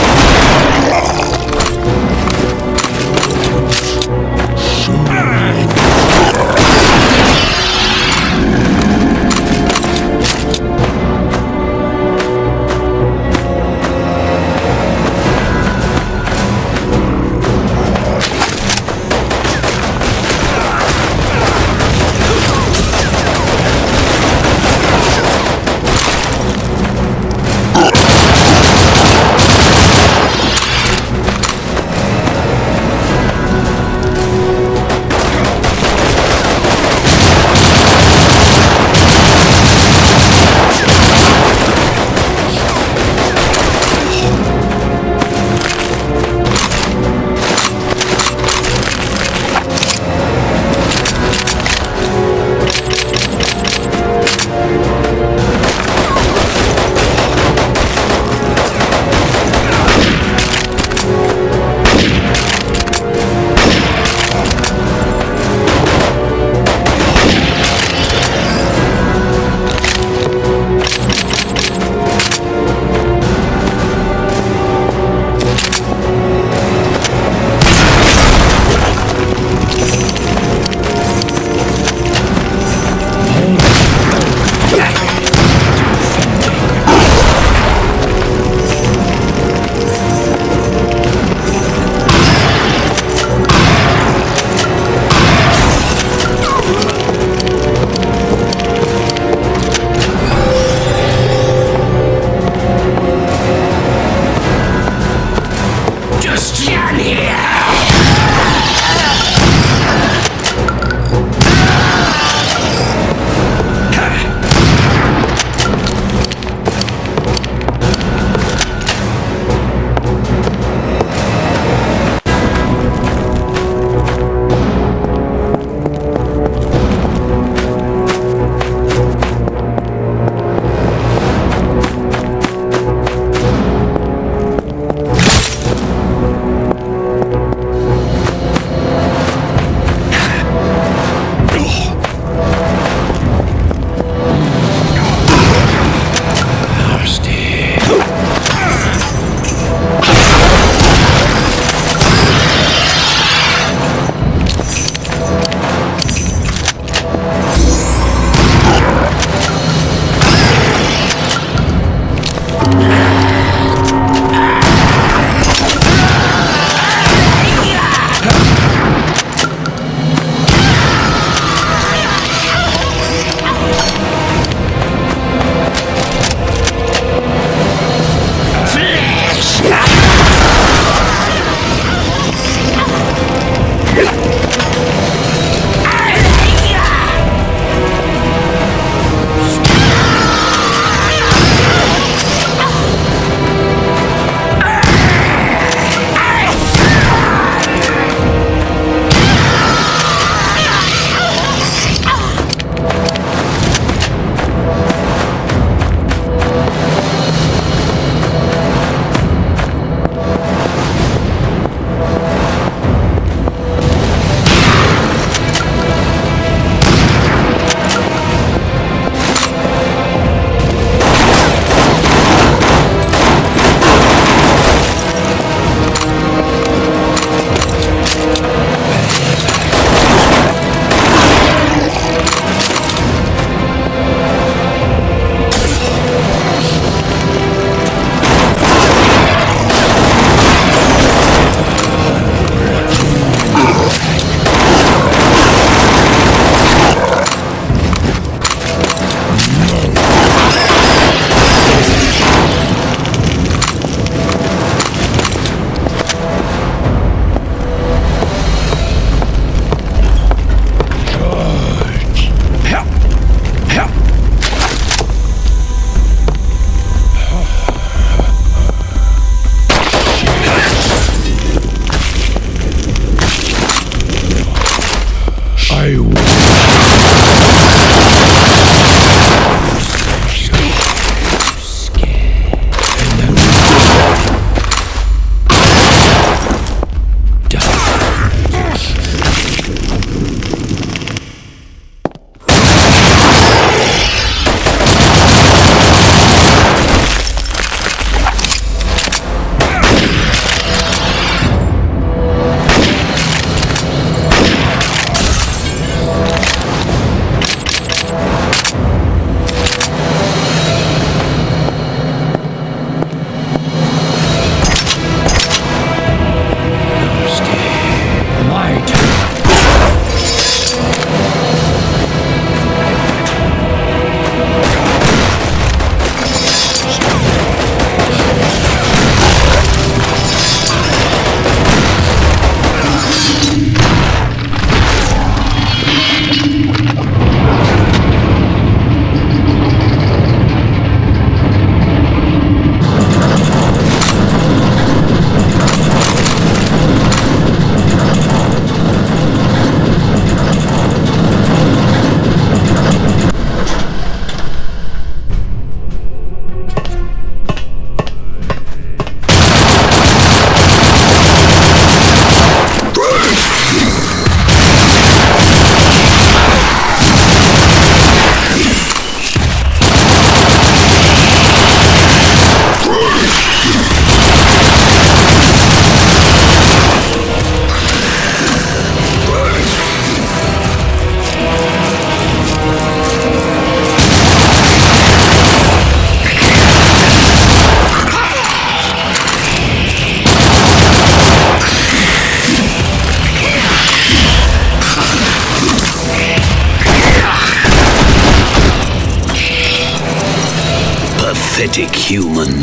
pathetic human.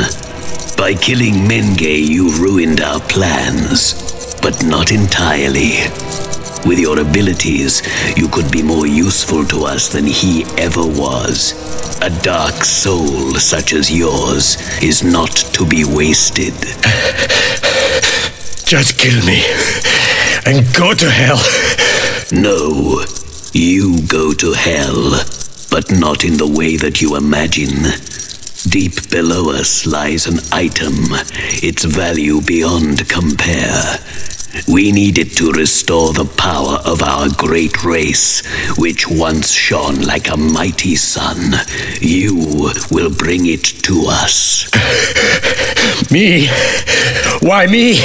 By killing Menge, you ruined our plans, but not entirely. With your abilities, you could be more useful to us than he ever was. A dark soul such as yours is not to be wasted. Just kill me and go to hell. No, you go to hell, but not in the way that you imagine. Deep below us lies an item, its value beyond compare. We need it to restore the power of our great race, which once shone like a mighty sun. You will bring it to us. Me? Why me?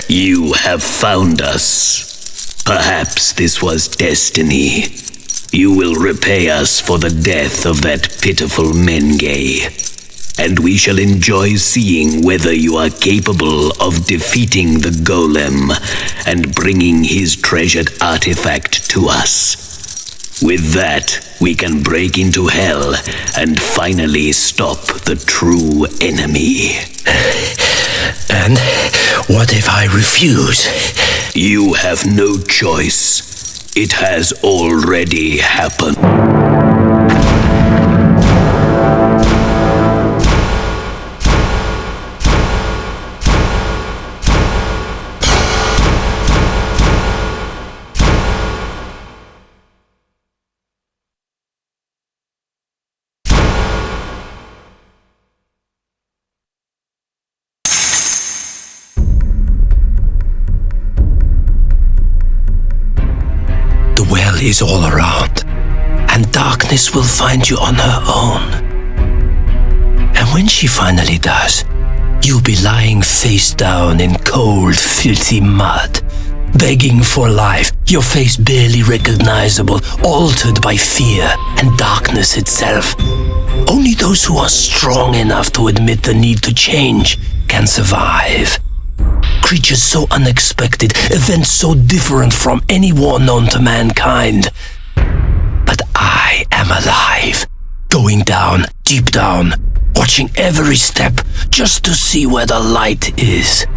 You have found us. Perhaps this was destiny. You will repay us for the death of that pitiful Menge. And we shall enjoy seeing whether you are capable of defeating the golem and bringing his treasured artifact to us. With that, we can break into hell and finally stop the true enemy. And what if I refuse? You have no choice. It has already happened. The well is all around, and darkness will find you on her own. And when she finally does, you'll be lying face down in cold, filthy mud, begging for life, your face barely recognizable, altered by fear and darkness itself. Only those who are strong enough to admit the need to change can survive. Creatures so unexpected, events so different from any war known to mankind. But I am alive, going down, deep down, watching every step just to see where the light is.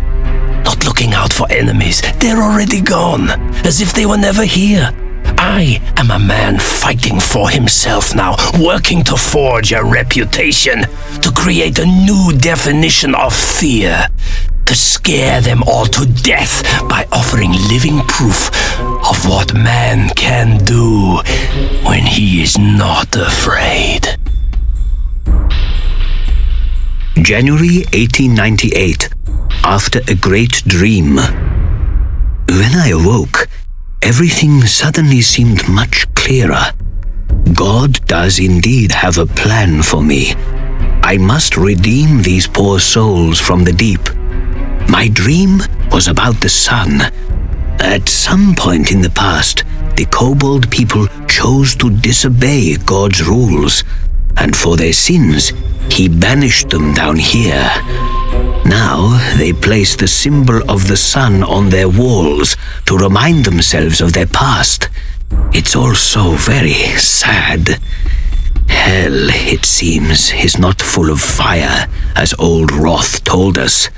Not looking out for enemies, they're already gone, as if they were never here. I am a man fighting for himself now, working to forge a reputation, to create a new definition of fear, to scare them all to death by offering living proof of what man can do when he is not afraid. January 1898, after a great dream. When I awoke, everything suddenly seemed much clearer. God does indeed have a plan for me. I must redeem these poor souls from the deep. My dream was about the sun. At some point in the past, the kobold people chose to disobey God's rules, and for their sins, he banished them down here. Now they place the symbol of the sun on their walls to remind themselves of their past. It's all so very sad. Hell, it seems, is not full of fire, as old Roth told us.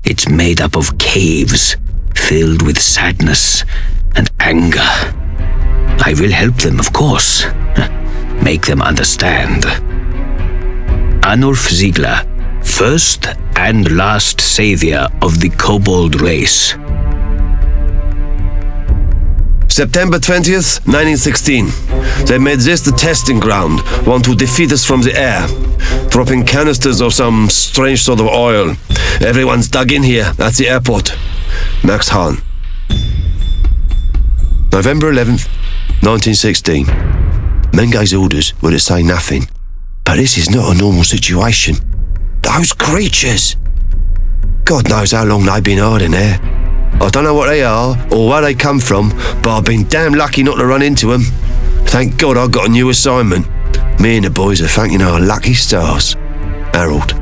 It's made up of caves, filled with sadness and anger. I will help them, of course. Make them understand. Arnulf Ziegler, first and last savior of the kobold race. September 20th, 1916. They made this the testing ground, want to defeat us from the air, dropping canisters of some strange sort of oil. Everyone's dug in here at the airport. Max Hahn. November 11th, 1916. Menge's orders were to say nothing. But this is not a normal situation. Those creatures! God knows how long they've been hiding there. I don't know what they are or where they come from, but I've been damn lucky not to run into them. Thank God I got a new assignment. Me and the boys are thanking our lucky stars. Harold.